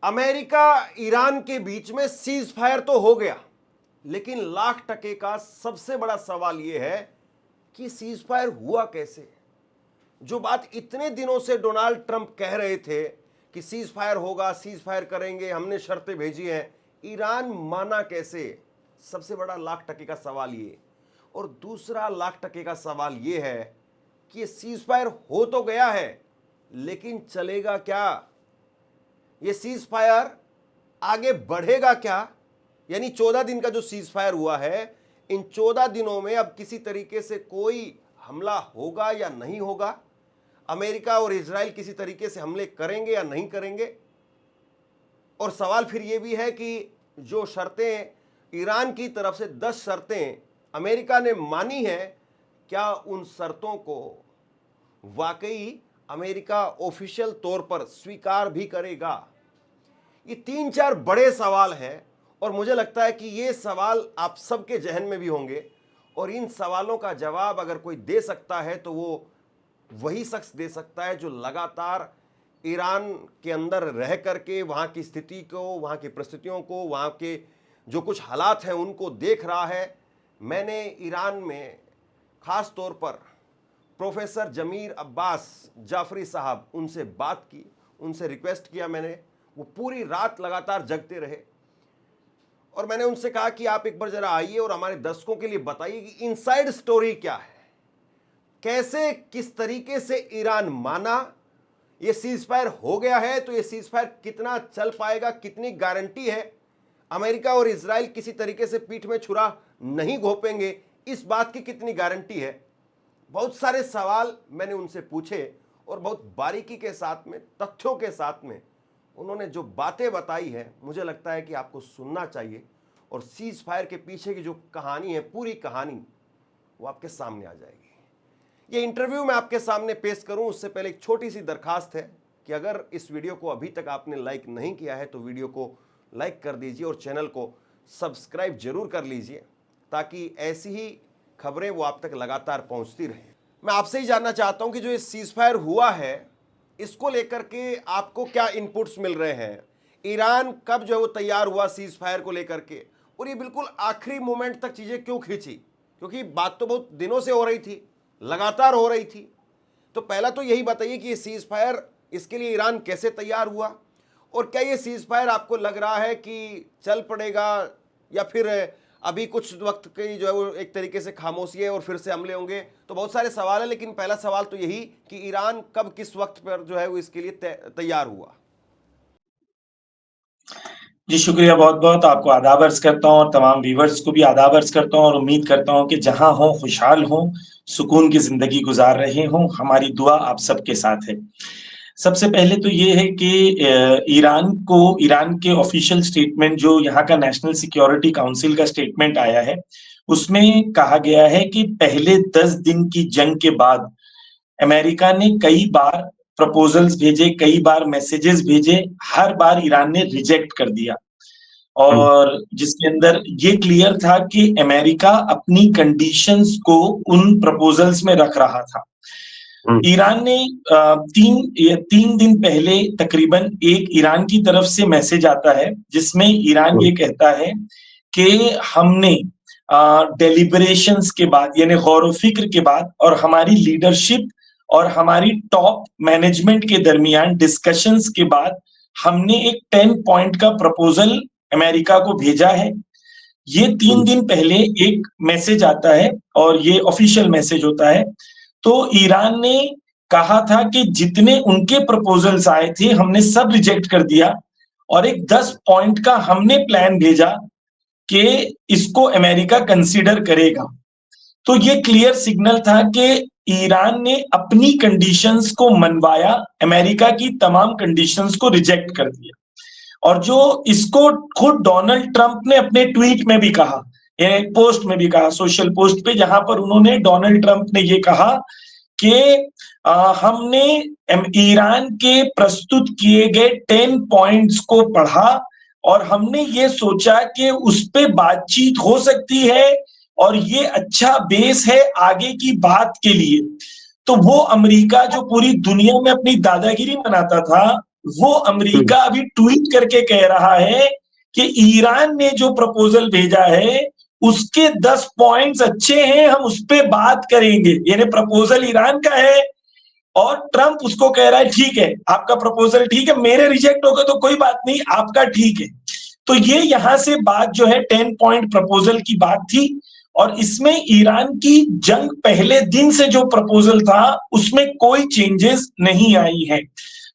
America Iran के बीच में cease fire तो हो गया, लेकिन लाख टके का सबसे बड़ा सवाल यह है कि सीज फायर हुआ कैसे। जो बात इतने दिनों से डोनाल्ड ट्रंप कह रहे थे कि सीज फायर होगा, सीज फायर करेंगे, हमने शर्तें भेजी हैं, ईरान माना कैसे। सबसे बड़ा लाख टके का सवाल ये। और दूसरा लाख टके का सवाल ये है कि ये सीज फायर हो तो गया है, लेकिन चलेगा क्या। ये सीज फायर आगे बढ़ेगा क्या। यानी 14 दिन का जो सीज फायर हुआ है, इन 14 दिनों में अब किसी तरीके से कोई हमला होगा या नहीं होगा। अमेरिका और इजराइल किसी तरीके से हमले करेंगे या नहीं करेंगे। और सवाल फिर यह भी है कि जो शर्तें ईरान की तरफ से 10 शर्तें अमेरिका ने मानी हैं, क्या उन शर्तों को वाकई अमेरिका ऑफिशियल तौर पर स्वीकार भी करेगा। ये 3-4 बड़े सवाल हैं और मुझे लगता है कि ये सवाल आप सबके जहन में भी होंगे। और इन सवालों का जवाब अगर कोई दे सकता है तो वो वही शख्स दे सकता है जो लगातार ईरान के अंदर रह करके वहाँ की स्थिति को, वहाँ की परिस्थितियों को, वहाँ के जो कुछ हालात हैं उनको देख रहा है। मैंने ईरान में ख़ास तौर पर प्रोफेसर जमीर अब्बास जाफरी साहब, उनसे बात की, उनसे रिक्वेस्ट किया मैंने। वो पूरी रात लगातार जगते रहे और मैंने उनसे कहा कि आप एक बार ज़रा आइए और हमारे दर्शकों के लिए बताइए कि इनसाइड स्टोरी क्या है, कैसे किस तरीके से ईरान माना। ये सीज फायर हो गया है तो ये सीज फायर कितना चल पाएगा, कितनी गारंटी है। अमेरिका और इजराइल किसी तरीके से पीठ में छुरा नहीं घोंपेंगे, इस बात की कितनी गारंटी है। बहुत सारे सवाल मैंने उनसे पूछे और बहुत बारीकी के साथ में, तथ्यों के साथ में उन्होंने जो बातें बताई है, मुझे लगता है कि आपको सुनना चाहिए। और सीज फायर के पीछे की जो कहानी है, पूरी कहानी, वो आपके सामने आ जाएगी। ये इंटरव्यू मैं आपके सामने पेश करूं उससे पहले एक छोटी सी दरखास्त है कि अगर इस वीडियो को अभी तक आपने लाइक नहीं किया है तो वीडियो को लाइक कर दीजिए और चैनल को सब्सक्राइब जरूर कर लीजिए, ताकि ऐसी ही खबरें वो आप तक लगातार पहुंचती रहें। मैं आपसे ही जानना चाहता हूं कि जो ये सीज फायर हुआ है, इसको लेकर के आपको क्या इनपुट्स मिल रहे हैं। ईरान कब जो है वो तैयार हुआ सीज फायर को लेकर के, और ये बिल्कुल आखिरी मोमेंट तक चीज़ें क्यों खींची, क्योंकि बात तो बहुत दिनों से हो रही थी, लगातार हो रही थी। तो पहला तो यही बताइए कि ये सीज फायर, इसके लिए ईरान कैसे तैयार हुआ, और क्या ये सीज फायर आपको लग रहा है कि चल पड़ेगा या फिर अभी कुछ वक्त की जो है वो एक तरीके से खामोशी है और फिर से हमले होंगे। तो बहुत सारे सवाल है, लेकिन पहला सवाल तो यही कि ईरान कब किस वक्त पर जो है वो इसके लिए तैयार हुआ। जी शुक्रिया, बहुत बहुत आपको आदाब अर्ज करता हूँ और तमाम व्यूवर्स को भी आदाब अर्ज करता हूँ और उम्मीद करता हूँ कि जहां हो खुशहाल हो, सुकून की जिंदगी गुजार रहे हों। हमारी दुआ आप सबके साथ है। सबसे पहले तो ये है कि ईरान के ऑफिशियल स्टेटमेंट, जो यहाँ का नेशनल सिक्योरिटी काउंसिल का स्टेटमेंट आया है, उसमें कहा गया है कि पहले 10 दिन की जंग के बाद अमेरिका ने कई बार प्रपोजल्स भेजे, कई बार मैसेजेस भेजे, हर बार ईरान ने रिजेक्ट कर दिया। और जिसके अंदर ये क्लियर था कि अमेरिका अपनी कंडीशंस को उन प्रपोजल्स में रख रहा था। ईरान ने तीन दिन पहले तकरीबन एक ईरान की तरफ से मैसेज आता है जिसमें ईरान ये कहता है कि हमने डेलिब्रेशंस के बाद, यानी गौर व फिक्र के बाद, और हमारी लीडरशिप और हमारी टॉप मैनेजमेंट के दरमियान डिस्कशंस के बाद हमने एक 10 पॉइंट का प्रपोजल अमेरिका को भेजा है। ये 3 दिन पहले एक मैसेज आता है और ये ऑफिशियल मैसेज होता है। तो ईरान ने कहा था कि जितने उनके प्रपोजल्स आए थे हमने सब रिजेक्ट कर दिया, और एक 10 पॉइंट का हमने प्लान भेजा कि इसको अमेरिका कंसीडर करेगा। तो ये क्लियर सिग्नल था कि ईरान ने अपनी कंडीशंस को मनवाया, अमेरिका की तमाम कंडीशंस को रिजेक्ट कर दिया। और जो इसको खुद डोनाल्ड ट्रंप ने अपने ट्वीट में भी कहा, एक पोस्ट में भी कहा, सोशल पोस्ट पे, जहां पर उन्होंने, डोनाल्ड ट्रंप ने ये कहा कि हमने ईरान के प्रस्तुत किए गए 10 पॉइंट्स को पढ़ा और हमने ये सोचा कि उस पे बातचीत हो सकती है और ये अच्छा बेस है आगे की बात के लिए। तो वो अमेरिका जो पूरी दुनिया में अपनी दादागिरी मनाता था, वो अमेरिका अभी ट्वीट करके कह रहा है कि ईरान ने जो प्रपोजल भेजा है उसके 10 पॉइंट्स अच्छे हैं, हम उस पे बात करेंगे। यानी प्रपोजल ईरान का है और ट्रंप उसको कह रहा है ठीक है, आपका प्रपोजल ठीक है, मेरे रिजेक्ट हो गए तो कोई बात नहीं, आपका ठीक है। तो ये यहां से बात जो है 10 पॉइंट प्रपोजल की बात थी। और इसमें ईरान की जंग पहले दिन से जो प्रपोजल था उसमें कोई चेंजेस नहीं आई है।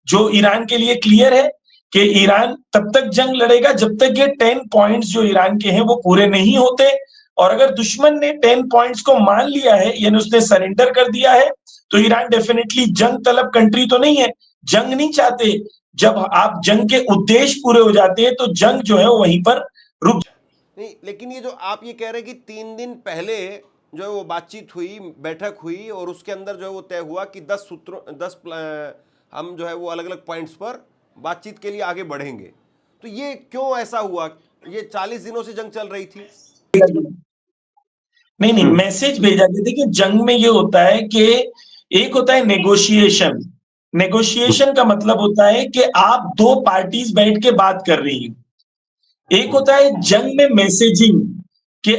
जो ईरान के लिए क्लियर है कि ईरान तब तक जंग लड़ेगा जब तक ये 10 पॉइंट्स जो ईरान के हैं वो पूरे नहीं होते। और अगर दुश्मन ने 10 पॉइंट्स को मान लिया है, यानी उसने सरेंडर कर दिया है, तो ईरान डेफिनेटली जंग तलब कंट्री तो नहीं है, जंग नहीं चाहते। जब आप जंग के उद्देश्य पूरे हो जाते हैं तो जंग जो है वो वहीं पर रुक नहीं, लेकिन ये जो आप ये कह रहे हैं कि 3 दिन पहले जो है वो बातचीत हुई, बैठक हुई और उसके अंदर जो है वो तय हुआ कि 10 सूत्रों 10 हम जो है वो अलग अलग पॉइंट्स पर बातचीत के लिए आगे बढ़ेंगे, तो ये क्यों ऐसा हुआ? ये 40 दिनों से जंग चल रही थी। नहीं नहीं, मैसेज भेजा गया। देखिए जंग में ये होता है कि एक होता है नेगोशिएशन। नेगोशिएशन का मतलब होता है कि आप दो पार्टीज बैठ के बात कर रही हैं। एक होता है जंग में मैसेजिंग, कि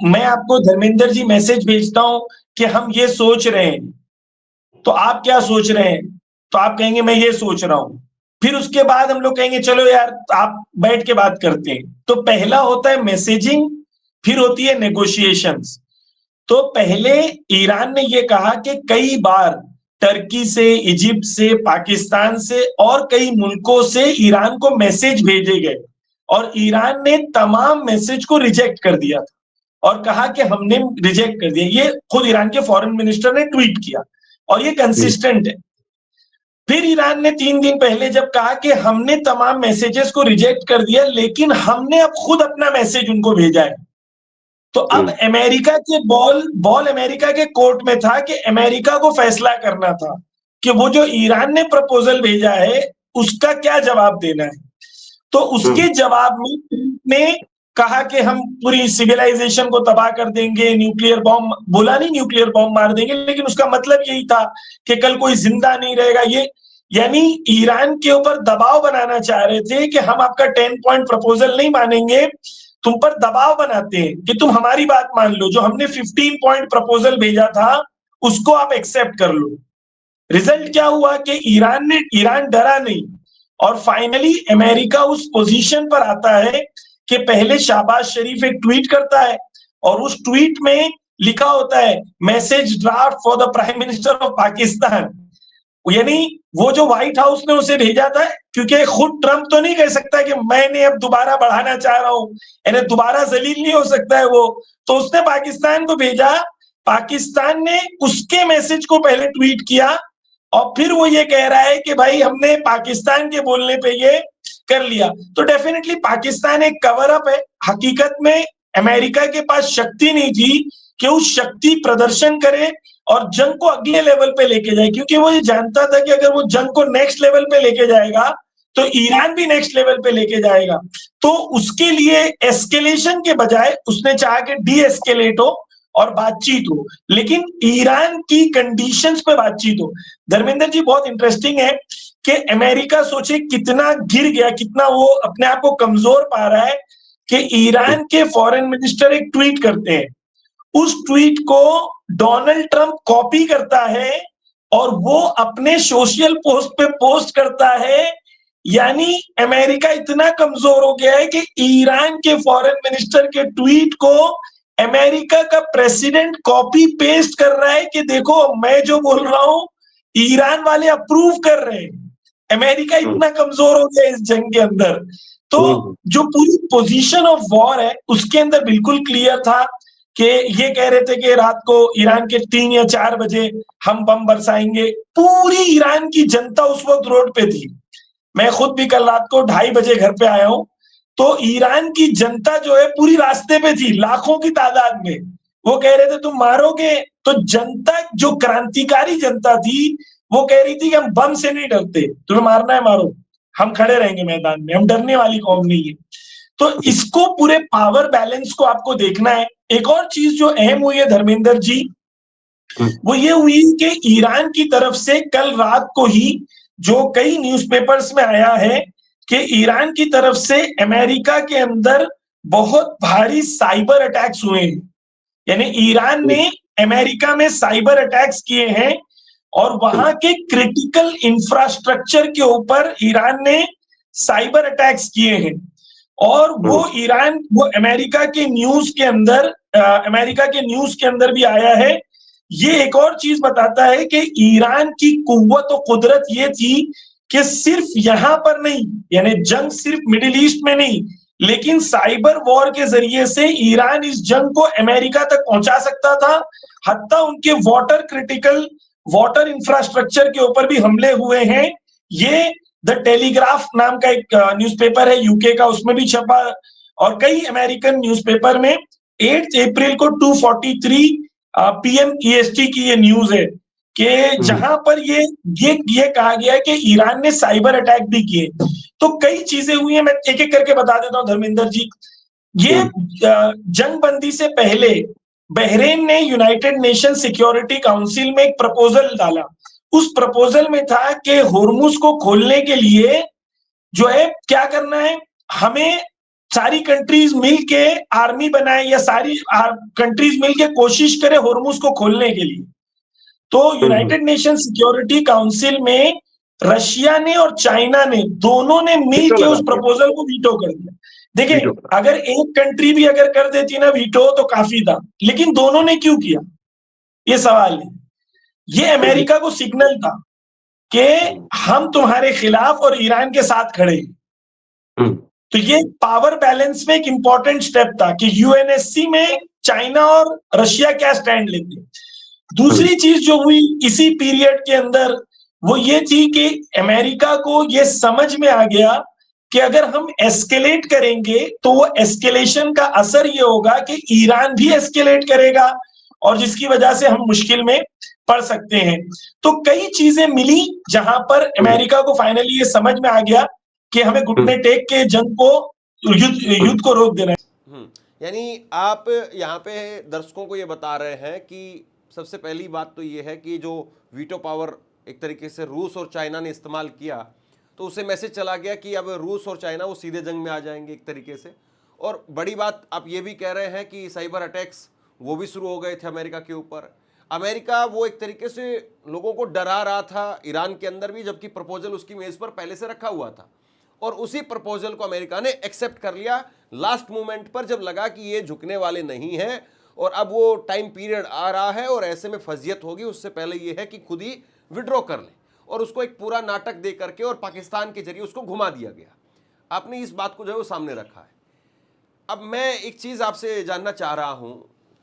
मैं आपको धर्मेंद्र जी मैसेज भेजता हूं कि हम ये सोच रहे हैं, तो आप क्या सोच रहे हैं, तो आप कहेंगे मैं ये सोच रहा हूं। फिर उसके बाद हम लोग कहेंगे चलो यार आप बैठ के बात करते हैं। तो पहला होता है मैसेजिंग, फिर होती है नेगोशिएशंस। तो पहले ईरान ने यह कहा कि कई बार टर्की से, इजिप्ट से, पाकिस्तान से और कई मुल्कों से ईरान को मैसेज भेजे गए और ईरान ने तमाम मैसेज को रिजेक्ट कर दिया था और कहा कि हमने रिजेक्ट कर दिया। ये खुद ईरान के फॉरेन मिनिस्टर ने ट्वीट किया और ये कंसिस्टेंट है। फिर ईरान ने 3 दिन पहले जब कहा कि हमने तमाम मैसेजेस को रिजेक्ट कर दिया लेकिन हमने अब खुद अपना मैसेज उनको भेजा है, तो अब अमेरिका के बॉल अमेरिका के कोर्ट में था कि अमेरिका को फैसला करना था कि वो जो ईरान ने प्रपोजल भेजा है उसका क्या जवाब देना है। तो उसके जवाब में कहा कि हम पूरी सिविलाइजेशन को तबाह कर देंगे, न्यूक्लियर बॉम्ब, बोला नहीं न्यूक्लियर बॉम्ब मार देंगे, लेकिन उसका मतलब यही था कि कल कोई जिंदा नहीं रहेगा। ये यानी ईरान के ऊपर दबाव बनाना चाह रहे थे कि हम आपका 10 पॉइंट प्रपोजल नहीं मानेंगे, तुम पर दबाव बनाते हैं कि तुम हमारी बात मान लो, जो हमने 15 पॉइंट प्रपोजल भेजा था उसको आप एक्सेप्ट कर लो। रिजल्ट क्या हुआ कि ईरान डरा नहीं और फाइनली अमेरिका उस पोजीशन पर आता है कि पहले शाहबाज शरीफ एक ट्वीट करता है और उस ट्वीट में लिखा होता है message draft for the prime minister of Pakistan. यानी वो जो व्हाइट हाउस ने उसे भेजा था, क्योंकि खुद ट्रंप तो नहीं कह सकता कि मैंने अब दोबारा बढ़ाना चाह रहा हूं, यानी दोबारा जलील नहीं हो सकता है वो, तो उसने पाकिस्तान को भेजा। पाकिस्तान ने उसके मैसेज को पहले ट्वीट किया और फिर वो ये कह रहा है कि भाई हमने पाकिस्तान के बोलने पे ये कर लिया। तो डेफिनेटली पाकिस्तान एक कवर अप है। हकीकत में अमेरिका के पास शक्ति नहीं थी कि उस शक्ति प्रदर्शन करे और जंग को अगले लेवल पे लेके जाए, क्योंकि वो ये जानता था कि अगर वो जंग को नेक्स्ट लेवल पे लेके जाएगा तो ईरान भी नेक्स्ट लेवल पे लेके जाएगा। तो उसके लिए एस्केलेशन के बजाय उसने चाहा कि डी एस्केलेट हो और बातचीत हो, लेकिन ईरान की कंडीशंस पे बातचीत हो। धर्मेंद्र जी बहुत इंटरेस्टिंग है कि अमेरिका सोचे कितना गिर गया, कितना वो अपने आप को कमजोर पा रहा है कि ईरान के फॉरेन मिनिस्टर एक ट्वीट करते हैं, उस ट्वीट को डोनाल्ड ट्रंप कॉपी करता है और वो अपने सोशल पोस्ट पे पोस्ट करता है। यानी अमेरिका इतना कमजोर हो गया है कि ईरान के फॉरेन मिनिस्टर के ट्वीट को अमेरिका का प्रेसिडेंट कॉपी पेस्ट कर रहा है कि देखो मैं जो बोल रहा हूं ईरान वाले अप्रूव कर रहे हैं। अमेरिका इतना कमजोर हो गया इस जंग के अंदर। तो जो पूरी पोजीशन ऑफ वॉर है उसके अंदर बिल्कुल क्लियर था कि ये कह रहे थे कि रात को ईरान के 3 या 4 बजे हम बम बरसाएंगे। पूरी ईरान की जनता उस वक्त रोड पे थी। मैं खुद भी कल रात को 2:30 बजे घर पे आया हूं, तो ईरान की जनता जो है पूरी रास्ते पे थी, लाखों की तादाद में। वो कह रहे थे तुम मारोगे, तो जनता जो क्रांतिकारी जनता थी वो कह रही थी कि हम बम से नहीं डरते, तुम्हें मारना है मारो, हम खड़े रहेंगे मैदान में, हम डरने वाली कौम नहीं है। तो इसको पूरे पावर बैलेंस को आपको देखना है। एक और चीज जो अहम हुई है धर्मेंद्र जी, वो ये हुई कि ईरान की तरफ से कल रात को ही जो कई न्यूज़पेपर्स में आया है कि ईरान की तरफ से अमेरिका के अंदर बहुत भारी साइबर अटैक्स हुए हैं। यानी ईरान ने अमेरिका में साइबर अटैक्स किए हैं और वहां के क्रिटिकल इंफ्रास्ट्रक्चर के ऊपर ईरान ने साइबर अटैक्स किए हैं। और वो अमेरिका के न्यूज के अंदर भी आया है। ये एक और चीज बताता है कि ईरान की कुव्वत और कुदरत ये थी कि सिर्फ यहां पर नहीं, यानी जंग सिर्फ मिडिल ईस्ट में नहीं, लेकिन साइबर वॉर के जरिए से ईरान इस जंग को अमेरिका तक पहुंचा सकता था। हत्ता उनके वाटर इंफ्रास्ट्रक्चर के ऊपर भी हमले हुए हैं। ये द टेलीग्राफ नाम का एक न्यूज़पेपर है यूके का, उसमें भी छपा, और कई अमेरिकन न्यूज़पेपर में 8 अप्रैल को 2:43 पीएम ईएसटी की ये न्यूज है कि जहां पर ये कहा गया है कि ईरान ने साइबर अटैक भी किए। तो कई चीजें हुई हैं, मैं एक एक करके बता देता हूं धर्मेंद्र जी। ये जंगबंदी से पहले बहरीन ने यूनाइटेड नेशन सिक्योरिटी काउंसिल में एक प्रपोजल डाला। उस प्रपोजल में था कि होर्मुज को खोलने के लिए जो है क्या करना है, हमें सारी कंट्रीज मिलके आर्मी बनाए या सारी कंट्रीज मिलके कोशिश करें होर्मुज को खोलने के लिए। तो यूनाइटेड नेशन सिक्योरिटी काउंसिल में रशिया ने और चाइना ने दोनों ने मिलके उस प्रपोजल को वीटो कर दिया। देखिए, अगर एक कंट्री भी अगर कर देती ना वीटो तो काफी था, लेकिन दोनों ने क्यों किया, ये सवाल है। ये अमेरिका को सिग्नल था कि हम तुम्हारे खिलाफ और ईरान के साथ खड़े हैं। तो ये पावर बैलेंस में एक इंपॉर्टेंट स्टेप था कि यूएनएससी में चाइना और रशिया क्या स्टैंड लेते। दूसरी चीज जो हुई इसी पीरियड के अंदर वो ये थी कि अमेरिका को ये समझ में आ गया कि अगर हम एस्केलेट करेंगे तो वो एस्केलेशन का असर ये होगा कि ईरान भी एस्केलेट करेगा और जिसकी वजह से हम मुश्किल में पड़ सकते हैं। तो कई चीजें मिली जहां पर अमेरिका को फाइनली ये समझ में आ गया कि हमें घुटने टेक के जंग को युद्ध को रोक देना है। यानी आप यहाँ पे दर्शकों को ये बता रहे हैं कि सबसे पहली बात तो ये है कि जो वीटो पावर एक तरीके से रूस और चाइना ने इस्तेमाल किया तो उसे मैसेज चला गया कि अब रूस और चाइना वो सीधे जंग में आ जाएंगे एक तरीके से। और बड़ी बात आप ये भी कह रहे हैं कि साइबर अटैक्स वो भी शुरू हो गए थे अमेरिका के ऊपर। अमेरिका वो एक तरीके से लोगों को डरा रहा था ईरान के अंदर भी, जबकि प्रपोजल उसकी मेज पर पहले से रखा हुआ था और उसी प्रपोजल को अमेरिका ने एक्सेप्ट कर लिया लास्ट मोमेंट पर, जब लगा कि ये झुकने वाले नहीं हैं और अब वो टाइम पीरियड आ रहा है और ऐसे में फजियत होगी। उससे पहले ये है कि खुद ही विड्रॉ कर ले, और उसको एक पूरा नाटक दे करके और पाकिस्तान के जरिए उसको घुमा दिया गया। आपने इस बात को जो है वो सामने रखा है। अब मैं एक चीज़ आपसे जानना चाह रहा हूं,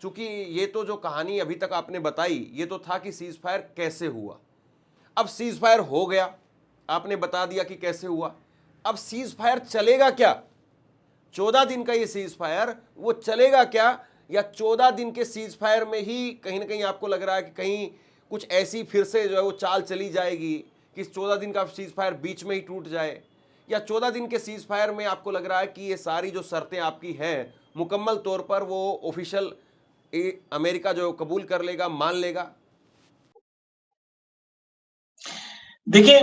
चूंकि ये तो जो कहानी अभी तक आपने बताई ये तो था कि सीज फायर कैसे हुआ। अब सीज फायर हो गया, आपने बता दिया कि कैसे हुआ। अब सीज फायर चलेगा क्या? 14 दिन का ये सीज फायर वो चलेगा क्या, या 14 दिन के सीज फायर में ही कहीं ना कहीं आपको लग रहा है कि कहीं कुछ ऐसी फिर से जो है वो चाल चली जाएगी कि 14 दिन का सीज फायर बीच में ही टूट जाए, या 14 दिन के सीज फायर में आपको लग रहा है कि ये सारी जो शर्तें आपकी हैं मुकम्मल तौर पर वो ऑफिशियल अमेरिका जो कबूल कर लेगा, मान लेगा? देखिए,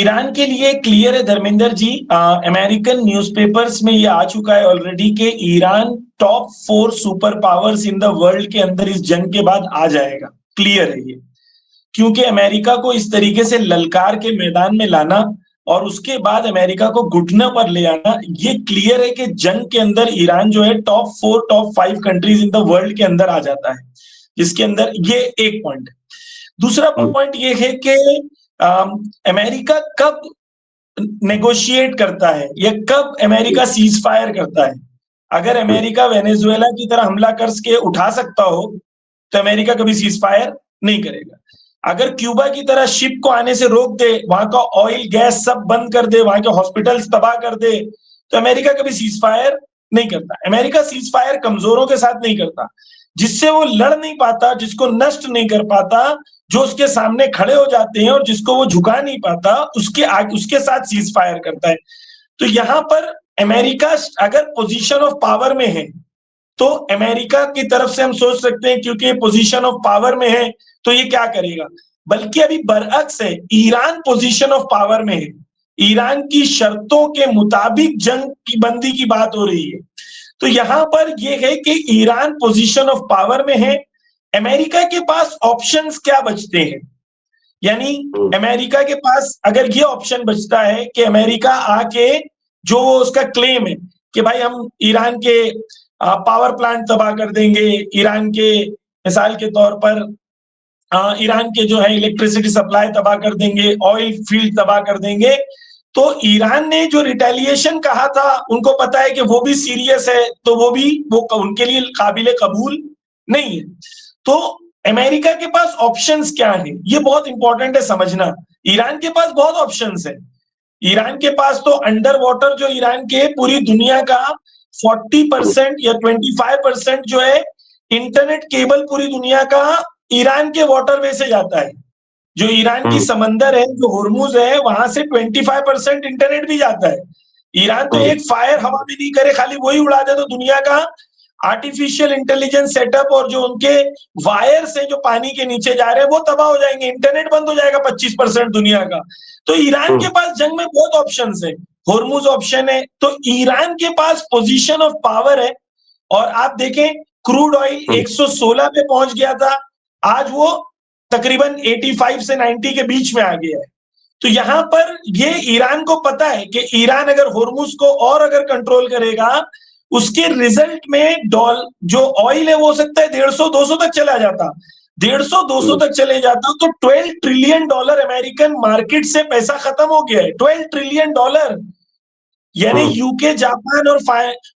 ईरान के लिए क्लियर है धर्मेंद्र जी, अमेरिकन न्यूज़पेपर्स में ये आ चुका है ऑलरेडी कि Iran top 4 super powers in the world के अंदर इस जंग के बाद आ जाएगा। क्लियर है ये, क्योंकि अमेरिका को इस तरीके से ललकार के मैदान में लाना और उसके बाद अमेरिका को घुटने पर ले आना, ये क्लियर है कि जंग के अंदर ईरान जो है top 4 top 5 countries in the world के अंदर आ जाता है, जिसके अंदर ये एक पॉइंट है। दूसरा पॉइंट ये है कि अमेरिका कब नेगोशिएट करता है या कब अमेरिका सीज फायर करता है। अगर अमेरिका वेनेजुएला की तरह हमला करके उठा सकता हो तो अमेरिका कभी सीज फायर नहीं करेगा। अगर क्यूबा की तरह शिप को आने से रोक दे, वहां का ऑयल गैस सब बंद कर दे, वहां के हॉस्पिटल्स तबाह कर दे, तो अमेरिका कभी सीज फायर नहीं करता। अमेरिका सीज फायर कमजोरों के साथ नहीं करता, जिससे वो लड़ नहीं पाता, जिसको नष्ट नहीं कर पाता, जो उसके सामने खड़े हो जाते हैं और जिसको वो झुका नहीं पाता, उसके साथ सीज फायर करता है। तो यहां पर अमेरिका अगर पोजीशन ऑफ पावर में है तो अमेरिका की तरफ से हम सोच सकते हैं, क्योंकि पोजीशन ऑफ पावर में है तो ये क्या करेगा। बल्कि अभी बरअक्स है, ईरान पोजीशन ऑफ पावर में है। ईरान की शर्तों के मुताबिक जंग की बंदी की बात हो रही है। तो यहां पर यह है कि ईरान पोजीशन ऑफ पावर में है। अमेरिका के पास ऑप्शंस क्या बचते हैं, यानी अमेरिका के पास अगर ये ऑप्शन बचता है कि अमेरिका आके जो उसका क्लेम है कि भाई हम ईरान के पावर प्लांट तबाह कर देंगे, ईरान के मिसाल के तौर पर ईरान के जो है इलेक्ट्रिसिटी सप्लाई तबाह कर देंगे, ऑयल फील्ड तबाह कर देंगे, तो ईरान ने जो रिटेलिएशन कहा था उनको पता है कि वो भी सीरियस है, तो वो उनके लिए काबिल कबूल नहीं है। तो अमेरिका के पास ऑप्शंस क्या है, ये बहुत इंपॉर्टेंट है समझना। ईरान के पास बहुत ऑप्शंस है। ईरान के पास तो अंडर वाटर जो ईरान के पूरी दुनिया का 40% या 25% जो है इंटरनेट केबल पूरी दुनिया का ईरान के वाटरवे से जाता है। जो ईरान की समंदर है, जो हुर्मुज है, वहां से 25% इंटरनेट भी जाता है। ईरान तो एक फायर हवा भी नहीं करे, खाली वही उड़ा दे तो दुनिया का आर्टिफिशियल इंटेलिजेंस सेटअप और जो उनके वायर से जो पानी के नीचे जा रहे हैं वो तबाह हो जाएंगे, इंटरनेट बंद हो जाएगा 25% दुनिया का। तो ईरान के पास जंग में बहुत ऑप्शंस है, हुर्मुज ऑप्शन है, तो ईरान के पास पोजीशन ऑफ पावर है। और आप देखें क्रूड ऑयल 116 पे पहुंच गया था, आज वो तकरीबन 85 से 90 के बीच में आ गया है। तो यहां पर ये ईरान को पता है कि ईरान अगर हुर्मुज को और अगर कंट्रोल करेगा, उसके रिजल्ट में जो ऑयल है वो हो सकता है 150-200 तक चला जाता, 150-200 तक चले जाता, तो $12 ट्रिलियन अमेरिकन मार्केट से पैसा खत्म हो गया है। $12 ट्रिलियन, यानी यूके, जापान और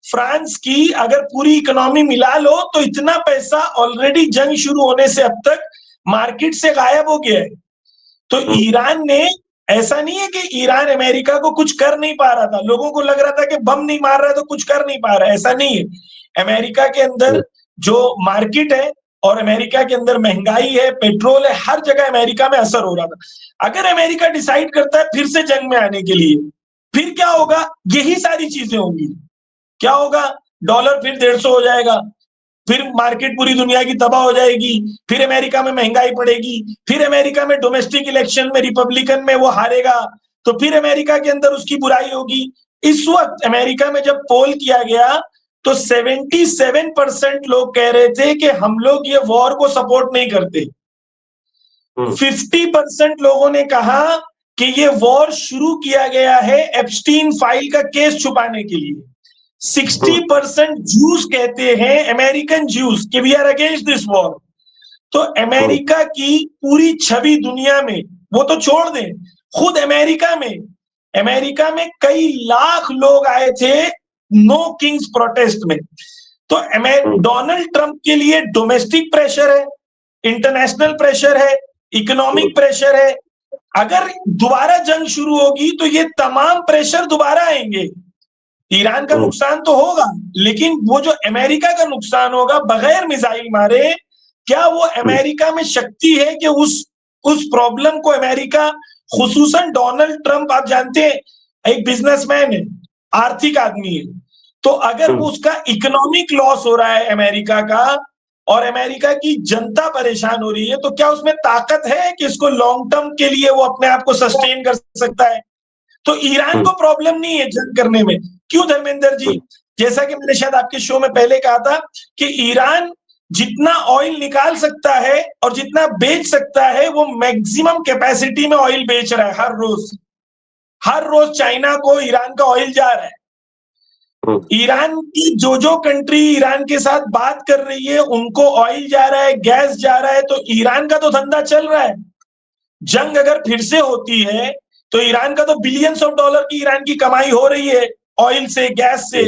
फ्रांस की अगर पूरी इकोनॉमी मिला लो तो इतना पैसा ऑलरेडी जंग शुरू होने से अब तक मार्केट से गायब हो गया है। तो ईरान ने, ऐसा नहीं है कि ईरान अमेरिका को कुछ कर नहीं पा रहा था, लोगों को लग रहा था कि बम नहीं मार रहा है तो कुछ कर नहीं पा रहा है, ऐसा नहीं है। अमेरिका के अंदर जो मार्केट है और अमेरिका के अंदर महंगाई है, पेट्रोल है, हर जगह अमेरिका में असर हो रहा था। अगर अमेरिका डिसाइड करता है फिर से जंग में आने के लिए, फिर क्या होगा, यही सारी चीजें होंगी। क्या होगा, डॉलर फिर 150 हो जाएगा, फिर मार्केट पूरी दुनिया की तबाह हो जाएगी, फिर अमेरिका में महंगाई बढ़ेगी, फिर अमेरिका में डोमेस्टिक इलेक्शन में रिपब्लिकन में वो हारेगा, तो फिर अमेरिका के अंदर उसकी बुराई होगी। इस वक्त अमेरिका में जब पोल किया गया तो 77% लोग कह रहे थे कि हम लोग ये वॉर को सपोर्ट नहीं करते। 50% लोगों ने कहा कि ये वॉर शुरू किया गया है एप्स्टीन फाइल का केस छुपाने के लिए। 60% जूस कहते हैं, अमेरिकन जूस, कि we are against this war. तो अमेरिका की पूरी छवि दुनिया में, वो तो छोड़ दें, खुद अमेरिका में कई लाख लोग आए थे नो किंग्स प्रोटेस्ट में। तो डोनाल्ड ट्रंप के लिए डोमेस्टिक प्रेशर है, इंटरनेशनल प्रेशर है, इकोनॉमिक प्रेशर है। अगर दोबारा जंग शुरू होगी तो ये तमाम प्रेशर दोबारा आएंगे। ईरान का नुकसान तो होगा, लेकिन वो जो अमेरिका का नुकसान होगा बगैर मिसाइल मारे, क्या वो अमेरिका में शक्ति है कि उस प्रॉब्लम को अमेरिका, खुसूसन डोनाल्ड ट्रंप, आप जानते हैं एक बिजनेसमैन है, आर्थिक आदमी है, तो अगर वो उसका इकोनॉमिक लॉस हो रहा है अमेरिका का और अमेरिका की जनता परेशान हो रही है, तो क्या उसमें ताकत है कि इसको लॉन्ग टर्म के लिए वो अपने आप को सस्टेन कर सकता है? तो ईरान को प्रॉब्लम नहीं है जंग करने में। क्यों धर्मेंद्र जी? जैसा कि मैंने शायद आपके शो में पहले कहा था कि ईरान जितना ऑयल निकाल सकता है और जितना बेच सकता है वो मैक्सिमम कैपेसिटी में ऑयल बेच रहा है हर रोज चाइना को ईरान का ऑयल जा रहा है। ईरान की जो कंट्री ईरान के साथ बात कर रही है उनको ऑयल जा रहा है, गैस जा रहा है, तो ईरान का तो धंधा चल रहा है। जंग अगर फिर से होती है तो ईरान का तो बिलियंस ऑफ डॉलर की ईरान की कमाई हो रही है ऑयल से, गैस से।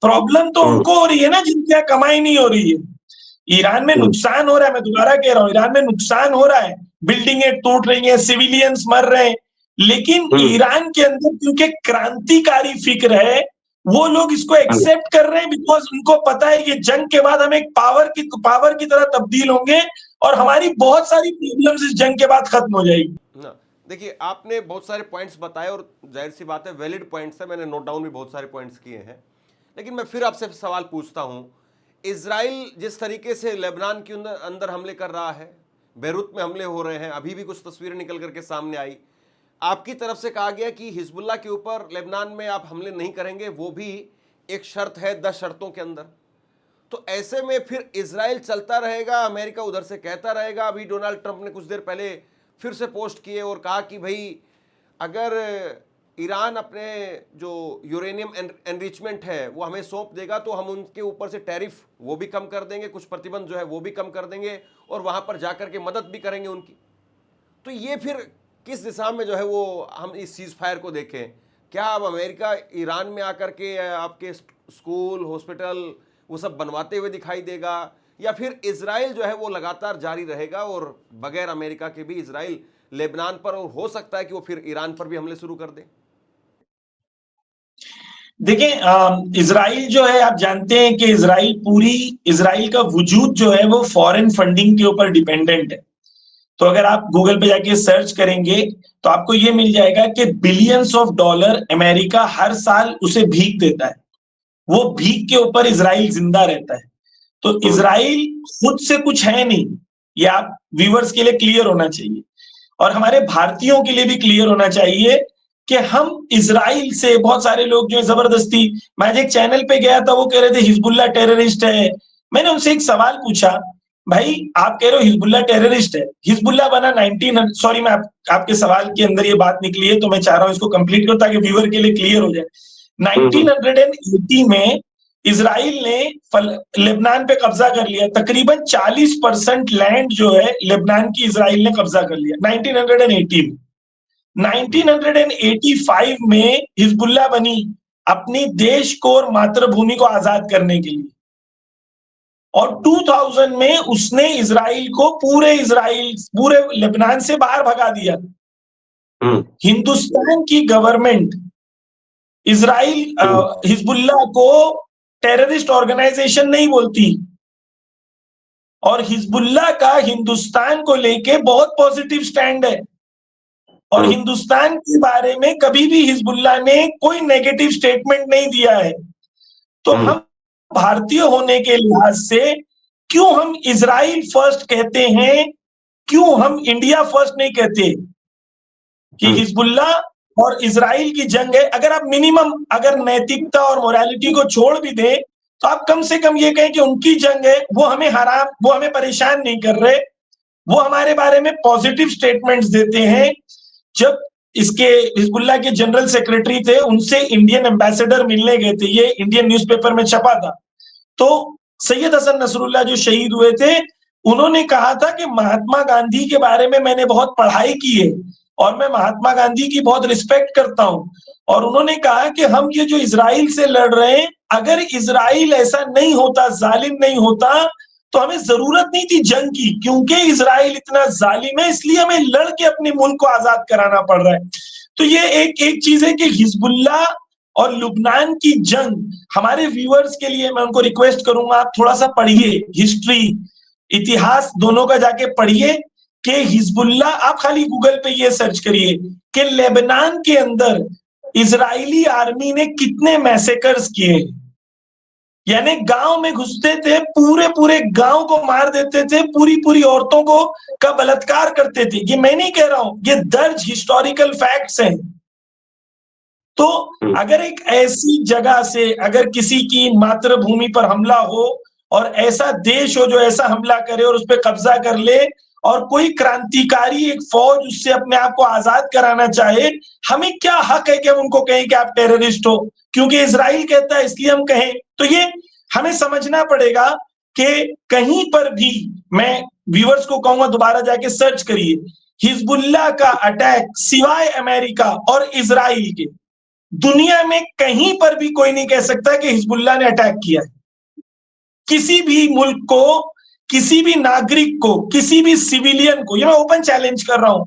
प्रॉब्लम तो उनको हो रही है ना जिनकी कमाई नहीं हो रही है। ईरान में नुकसान हो रहा है, मैं दोबारा कह रहा हूं, ईरान में नुकसान हो रहा है, बिल्डिंगें टूट रही हैं, सिविलियंस मर रहे हैं, लेकिन ईरान के अंदर क्योंकि क्रांतिकारी फिक्र है, वो लोग इसको एक्सेप्ट कर रहे हैं, बिकॉज उनको पता है कि जंग के बाद हम एक पावर की तरह तब्दील होंगे और हमारी बहुत सारी प्रॉब्लम्स इस जंग के बाद खत्म हो जाएगी। देखिए, आपने बहुत सारे पॉइंट्स बताए और जाहिर सी बात है वैलिड पॉइंट्स है, मैंने नोट डाउन भी बहुत सारे पॉइंट्स किए हैं, लेकिन मैं फिर आपसे सवाल पूछता हूं, इजराइल जिस तरीके से लेबनान के अंदर हमले कर रहा है, बेरूत में हमले हो रहे हैं, अभी भी कुछ तस्वीरें निकल करके सामने आई। आपकी तरफ से कहा गया कि हिजबुल्लाह के ऊपर लेबनान में आप हमले नहीं करेंगे, वो भी एक शर्त है 10 शर्तों के अंदर। तो ऐसे में फिर इजराइल चलता रहेगा, अमेरिका उधर से कहता रहेगा। अभी डोनाल्ड ट्रंप ने कुछ देर पहले फिर से पोस्ट किए और कहा कि भाई अगर ईरान अपने जो यूरेनियम एनरिचमेंट है वो हमें सौंप देगा तो हम उनके ऊपर से टैरिफ वो भी कम कर देंगे, कुछ प्रतिबंध जो है वो भी कम कर देंगे और वहां पर जाकर के मदद भी करेंगे उनकी। तो ये फिर किस दिशा में जो है वो हम इस सीज फायर को देखें? क्या अब अमेरिका ईरान में आकर के आपके स्कूल, हॉस्पिटल वो सब बनवाते हुए दिखाई देगा, या फिर इजराइल जो है वो लगातार जारी रहेगा और बगैर अमेरिका के भी इजराइल लेबनान पर, और हो सकता है कि वो फिर ईरान पर भी हमले शुरू कर दे? देखिए, इजराइल जो है, आप जानते हैं कि इजराइल का वजूद जो है वो फॉरेन फंडिंग के ऊपर डिपेंडेंट है। तो अगर आप गूगल पे जाके सर्च करेंगे तो आपको ये मिल जाएगा कि बिलियंस ऑफ डॉलर अमेरिका हर साल उसे भीख देता है। वो भीख के ऊपर इजराइल जिंदा रहता है। तो इजराइल खुद से कुछ है नहीं, ये आप व्यूअर्स के लिए क्लियर होना चाहिए और हमारे भारतीयों के लिए भी क्लियर होना चाहिए कि हम इजराइल से, बहुत सारे लोग जो है जबरदस्ती, मैं आज एक चैनल पे गया था, वो कह रहे थे हिजबुल्लाह टेररिस्ट है। मैंने उनसे एक सवाल पूछा, भाई आप कह रहे हो हिजबुल्लाह टेररिस्ट है, हिजबुल्लाह बना 19 सॉरी मैं आपके सवाल के अंदर ये बात निकली है तो मैं चाह रहा हूं इसको कंप्लीट करो ताकि व्यूअर के लिए क्लियर हो जाए। 1980 में इजराइल ने लेबनान पे कब्जा कर लिया। तकरीबन 40% लैंड जो है लेबनान की इजराइल ने कब्जा कर लिया 1980 में। 1985 में हिजबुल्लाह बनी अपनी देश को और मातृभूमि को आजाद करने के लिए, और 2000 में उसने इजराइल को पूरे लेबनान से बाहर भगा दिया। हिंदुस्तान की गवर्नमेंट इजराइल हिजबुल्लाह को टेररिस्ट ऑर्गेनाइजेशन नहीं बोलती, और हिजबुल्लाह का हिंदुस्तान को लेके बहुत पॉजिटिव स्टैंड है, और हिंदुस्तान के बारे में कभी भी हिजबुल्लाह ने कोई नेगेटिव स्टेटमेंट नहीं दिया है। तो हम भारतीय होने के लिहाज से क्यों हम इजराइल फर्स्ट कहते हैं, क्यों हम इंडिया फर्स्ट नहीं कहते? कि हिजबुल्लाह और इजराइल की जंग है। अगर आप मिनिमम अगर नैतिकता और मोरालिटी को छोड़ भी दें तो आप कम से कम ये कहें कि उनकी जंग है, वो हमें परेशान नहीं कर रहे, वो हमारे बारे में पॉजिटिव स्टेटमेंट्स देते हैं। जब इसके हिजबुल्लाह के जनरल सेक्रेटरी थे, उनसे इंडियन एम्बेसडर मिलने गए थे, ये इंडियन न्यूज़पेपर में छपा था। तो सैयद हसन नसरुल्लाह जो शहीद हुए थे, उन्होंने कहा था कि महात्मा गांधी के बारे में मैंने बहुत पढ़ाई की है और मैं महात्मा गांधी की बहुत रिस्पेक्ट करता हूं, और उन्होंने कहा कि हम ये जो इजराइल से लड़ रहे हैं, अगर इजराइल ऐसा नहीं होता, जालिम नहीं होता, तो हमें जरूरत नहीं थी जंग की, क्योंकि इजराइल इतना जालिम है इसलिए हमें लड़ के अपने मुल्क को आजाद कराना पड़ रहा है। तो ये एक चीज है कि हिजबुल्लाह और लुबनान की जंग, हमारे व्यूअर्स के लिए मैं उनको रिक्वेस्ट करूंगा, आप थोड़ा सा पढ़िए, हिस्ट्री, इतिहास दोनों का जाके पढ़िए कि हिजबुल्लाह, आप खाली गूगल पे ये सर्च करिए कि लेबनान के अंदर इजरायली आर्मी ने कितने मैसेकर्स किए, यानी गांव में घुसते थे, पूरे पूरे गांव को मार देते थे, पूरी पूरी औरतों को का बलात्कार करते थे। ये मैं नहीं कह रहा हूं, ये दर्ज हिस्टोरिकल फैक्ट्स हैं। तो अगर एक ऐसी जगह से अगर किसी की मातृभूमि पर हमला हो और ऐसा देश हो जो ऐसा हमला करे और उस पर कब्जा कर ले, और कोई क्रांतिकारी एक फौज उससे अपने आप को आजाद कराना चाहे, हमें क्या हक है कि हम उनको कहें कि आप टेररिस्ट हो, क्योंकि इजराइल कहता है इसलिए हम कहें? तो ये हमें समझना पड़ेगा कि कहीं पर भी, मैं व्यूअर्स को कहूंगा दोबारा जाके सर्च करिए, हिजबुल्लाह का अटैक सिवाय अमेरिका और इजराइल के दुनिया में कहीं पर भी कोई नहीं कह सकता कि हिजबुल्लाह ने अटैक किया है किसी भी मुल्क को, किसी भी नागरिक को, किसी भी सिविलियन को। ये मैं ओपन चैलेंज कर रहा हूं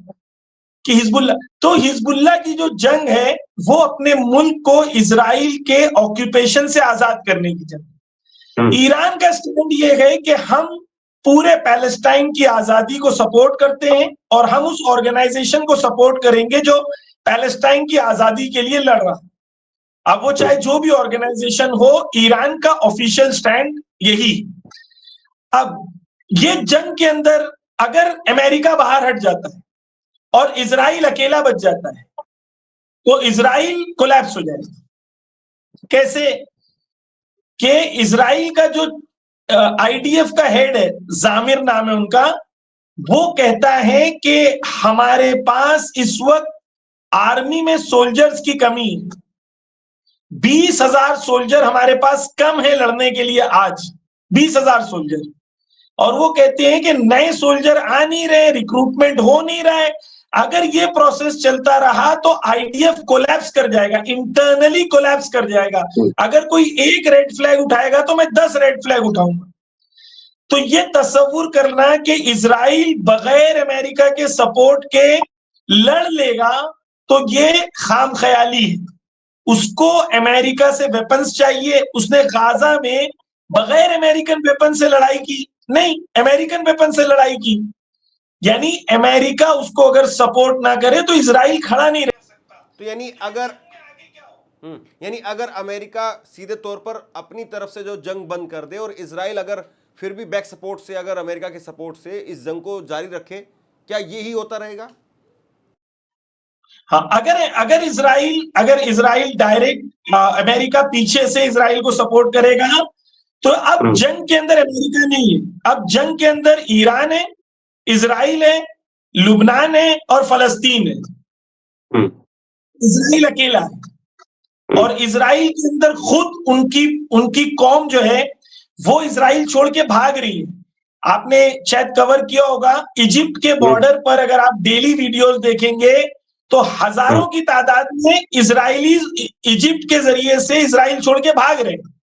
कि हिजबुल्लाह की जो जंग है वो अपने मुल्क को इजराइल के ऑक्यूपेशन से आजाद करने की जंग। ईरान का स्टैंड ये है कि हम पूरे पैलेस्टाइन की आजादी को सपोर्ट करते हैं और हम उस ऑर्गेनाइजेशन को सपोर्ट करेंगे जो पैलेस्टाइन की आजादी के लिए लड़ रहा। अब वो चाहे जो भी ऑर्गेनाइजेशन हो, ईरान का ऑफिशियल स्टैंड यही। अब ये जंग के अंदर अगर अमेरिका बाहर हट जाता है और इजराइल अकेला बच जाता है तो इजराइल कोलैप्स हो जाएगा। कैसे? कि इजराइल का जो आईडीएफ का हेड है, जामिर नाम है उनका, वो कहता है कि हमारे पास इस वक्त आर्मी में सोल्जर्स की कमी है। 20,000 सोल्जर हमारे पास कम है लड़ने के लिए आज, 20,000 सोल्जर। और वो कहते हैं कि नए सोल्जर आ नहीं रहे, रिक्रूटमेंट हो नहीं रहा है। अगर ये प्रोसेस चलता रहा तो आईडीएफ कोलैप्स कर जाएगा, इंटरनली कोलैप्स कर जाएगा। अगर कोई एक रेड फ्लैग उठाएगा तो मैं 10 रेड फ्लैग उठाऊंगा। तो ये तस्वुर करना कि इजराइल बगैर अमेरिका के सपोर्ट के लड़ लेगा, तो ये खाम ख्याली है। उसको अमेरिका से वेपन्स चाहिए। उसने गाजा में बगैर अमेरिकन वेपन से लड़ाई की नहीं, अमेरिकन वेपन से लड़ाई की। यानी अमेरिका उसको अगर सपोर्ट ना करे तो इजराइल खड़ा नहीं रह सकता। तो यानी अगर अमेरिका सीधे तौर पर अपनी तरफ से जो जंग बंद कर दे और इजराइल अगर फिर भी बैक सपोर्ट से, अगर अमेरिका के सपोर्ट से इस जंग को जारी रखे, क्या यही होता रहेगा? हाँ, अगर इजराइल डायरेक्ट अमेरिका पीछे से इजराइल को सपोर्ट करेगा तो अब जंग के अंदर अमेरिका नहीं है, अब जंग के अंदर ईरान है, इजराइल है, लुबनान है और फलस्तीन है। इजराइल अकेला है और इजराइल के अंदर खुद उनकी उनकी कौम जो है वो इजराइल छोड़ के भाग रही है। आपने शायद कवर किया होगा, इजिप्ट के बॉर्डर पर अगर आप डेली वीडियोस देखेंगे तो हजारों की तादाद में इजरायली इजिप्ट के जरिए से इजराइल छोड़ के भाग रहे हैं।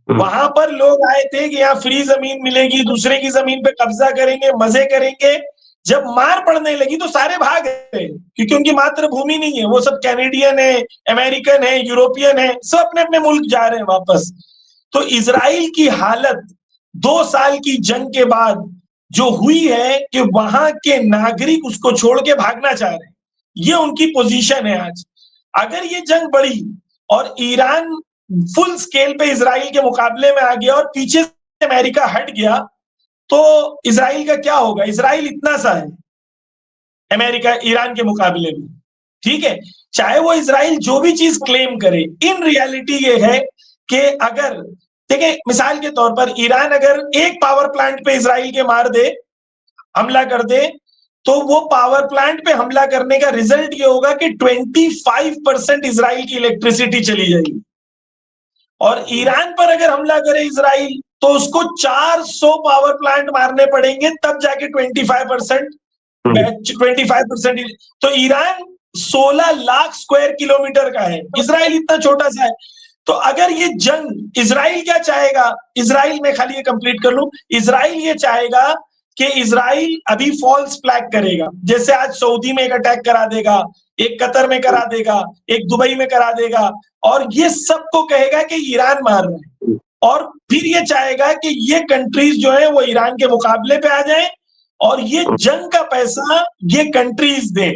वहां पर लोग आए थे कि यहाँ फ्री जमीन मिलेगी, दूसरे की जमीन पे कब्जा करेंगे, मजे करेंगे। जब मार पड़ने लगी तो सारे भाग गए क्योंकि उनकी मातृभूमि नहीं है। वो सब कैनेडियन है, अमेरिकन है, यूरोपियन है, सब अपने अपने मुल्क जा रहे हैं वापस। तो इजराइल की हालत 2 साल की जंग के बाद जो हुई है कि वहां के नागरिक उसको छोड़ के भागना चाह रहे हैं, ये उनकी पोजीशन है आज। अगर ये जंग बढ़ी और ईरान फुल स्केल पे इजराइल के मुकाबले में आ गया और पीछे से अमेरिका हट गया तो इजराइल का क्या होगा? इजराइल इतना सा है अमेरिका ईरान के मुकाबले में, ठीक है? चाहे वो इजराइल जो भी चीज क्लेम करे, इन रियलिटी ये है कि अगर देखिए मिसाल के तौर पर ईरान अगर एक पावर प्लांट पे इजराइल के मार दे, हमला कर दे, तो वो पावर प्लांट पे हमला करने का रिजल्ट ये होगा कि 25% इजराइल की इलेक्ट्रिसिटी चली जाएगी। और ईरान पर अगर हमला करे इजराइल तो उसको 400 पावर प्लांट मारने पड़ेंगे तब जाके 25%। तो ईरान 16 लाख स्क्वायर किलोमीटर का है, इजराइल इतना छोटा सा है। तो अगर ये जंग, इजराइल क्या चाहेगा? इजराइल में खाली ये कंप्लीट कर लूं, इजराइल ये चाहेगा कि इजराइल अभी फॉल्स फ्लैग करेगा। जैसे आज सऊदी में एक अटैक करा देगा, एक कतर में करा देगा, एक दुबई में करा देगा, और ये सबको कहेगा कि ईरान मार रहा है। और फिर ये चाहेगा कि ये कंट्रीज जो है वो ईरान के मुकाबले पे आ जाए और ये जंग का पैसा ये कंट्रीज दे।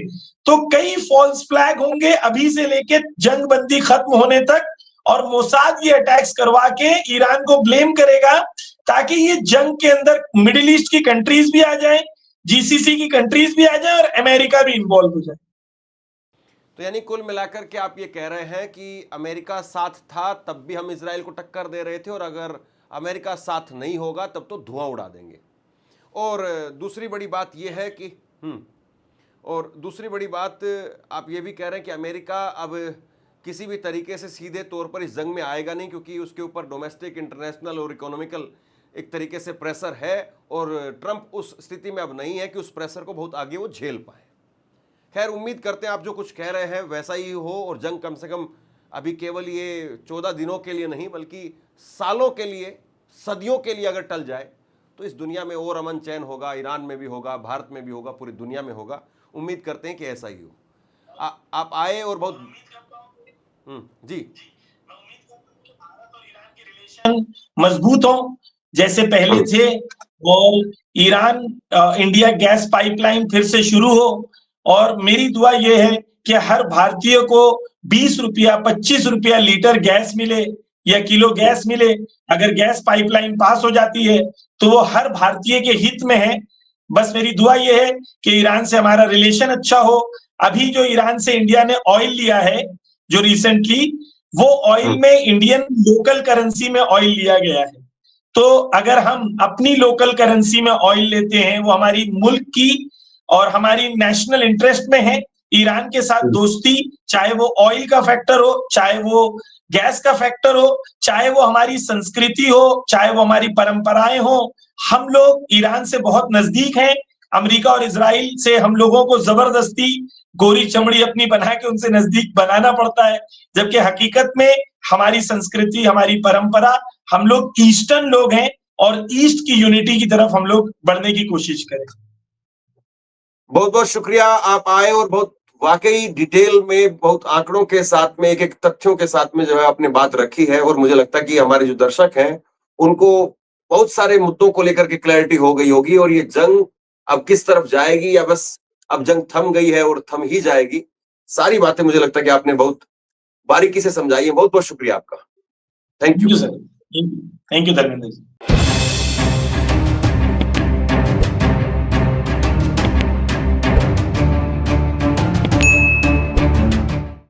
तो कई फॉल्स फ्लैग होंगे अभी से लेके जंग बंदी खत्म होने तक, और मोसाद ये अटैक्स करवा के ईरान को ब्लेम करेगा ताकि ये जंग के अंदर मिडिल ईस्ट की कंट्रीज भी आ जाए, जीसीसी की कंट्रीज भी आ जाए और अमेरिका भी इन्वॉल्व हो जाए। तो यानी कुल मिलाकर के आप ये कह रहे हैं कि अमेरिका साथ था तब भी हम इजराइल को टक्कर दे रहे थे, और अगर अमेरिका साथ नहीं होगा तब तो धुआं उड़ा देंगे। और दूसरी बड़ी बात यह है कि और दूसरी बड़ी बात आप ये भी कह रहे हैं कि अमेरिका अब किसी भी तरीके से सीधे तौर पर इस जंग में आएगा नहीं, क्योंकि उसके ऊपर डोमेस्टिक, इंटरनेशनल और इकोनॉमिकल एक तरीके से प्रेशर है, और ट्रंप उस स्थिति में अब नहीं है कि उस प्रेशर को बहुत आगे वो झेल पाए। खैर, उम्मीद करते हैं आप जो कुछ कह रहे हैं वैसा ही हो, और जंग कम से कम अभी केवल ये 14 दिनों के लिए नहीं बल्कि सालों के लिए, सदियों के लिए अगर टल जाए तो इस दुनिया में और अमन चैन होगा, ईरान में भी होगा, भारत में भी होगा, पूरी दुनिया में होगा। उम्मीद करते हैं कि ऐसा ही हो। आप आए और बहुत जी मजबूत हो जैसे पहले थे, और ईरान इंडिया गैस पाइपलाइन फिर से शुरू हो। और मेरी दुआ यह है कि हर भारतीय को 20 रुपया 25 रुपया लीटर गैस मिले या किलो गैस मिले। अगर गैस पाइपलाइन पास हो जाती है तो वो हर भारतीय के हित में है। बस मेरी दुआ ये है कि ईरान से हमारा रिलेशन अच्छा हो। अभी जो ईरान से इंडिया ने ऑयल लिया है जो रिसेंटली, वो ऑयल में इंडियन लोकल करेंसी में ऑयल लिया गया है। तो अगर हम अपनी लोकल करेंसी में ऑयल लेते हैं, वो हमारी मुल्क की और हमारी नेशनल इंटरेस्ट में है। ईरान के साथ दोस्ती, चाहे वो ऑयल का फैक्टर हो, चाहे वो गैस का फैक्टर हो, चाहे वो हमारी संस्कृति हो, चाहे वो हमारी परंपराएं हो, हम लोग ईरान से बहुत नजदीक हैं। अमेरिका और इजराइल से हम लोगों को जबरदस्ती गोरी चमड़ी अपनी बना के उनसे नजदीक बनाना पड़ता है, जबकि हकीकत में हमारी संस्कृति, हमारी परंपरा, हम लोग ईस्टर्न लोग हैं और ईस्ट की यूनिटी की तरफ हम लोग बढ़ने की कोशिश करें। बहुत बहुत शुक्रिया, आप आए और बहुत वाकई डिटेल में, बहुत आंकड़ों के साथ में, एक एक तथ्यों के साथ में जो है आपने बात रखी है। और मुझे लगता है कि हमारे जो दर्शक हैं उनको बहुत सारे मुद्दों को लेकर के क्लैरिटी हो गई होगी, और ये जंग अब किस तरफ जाएगी या बस अब जंग थम गई है और थम ही जाएगी, सारी बातें मुझे लगता है कि आपने बहुत बारीकी से समझाई है। बहुत बहुत शुक्रिया आपका। Thank you sir. Thank you Dharmendra ji.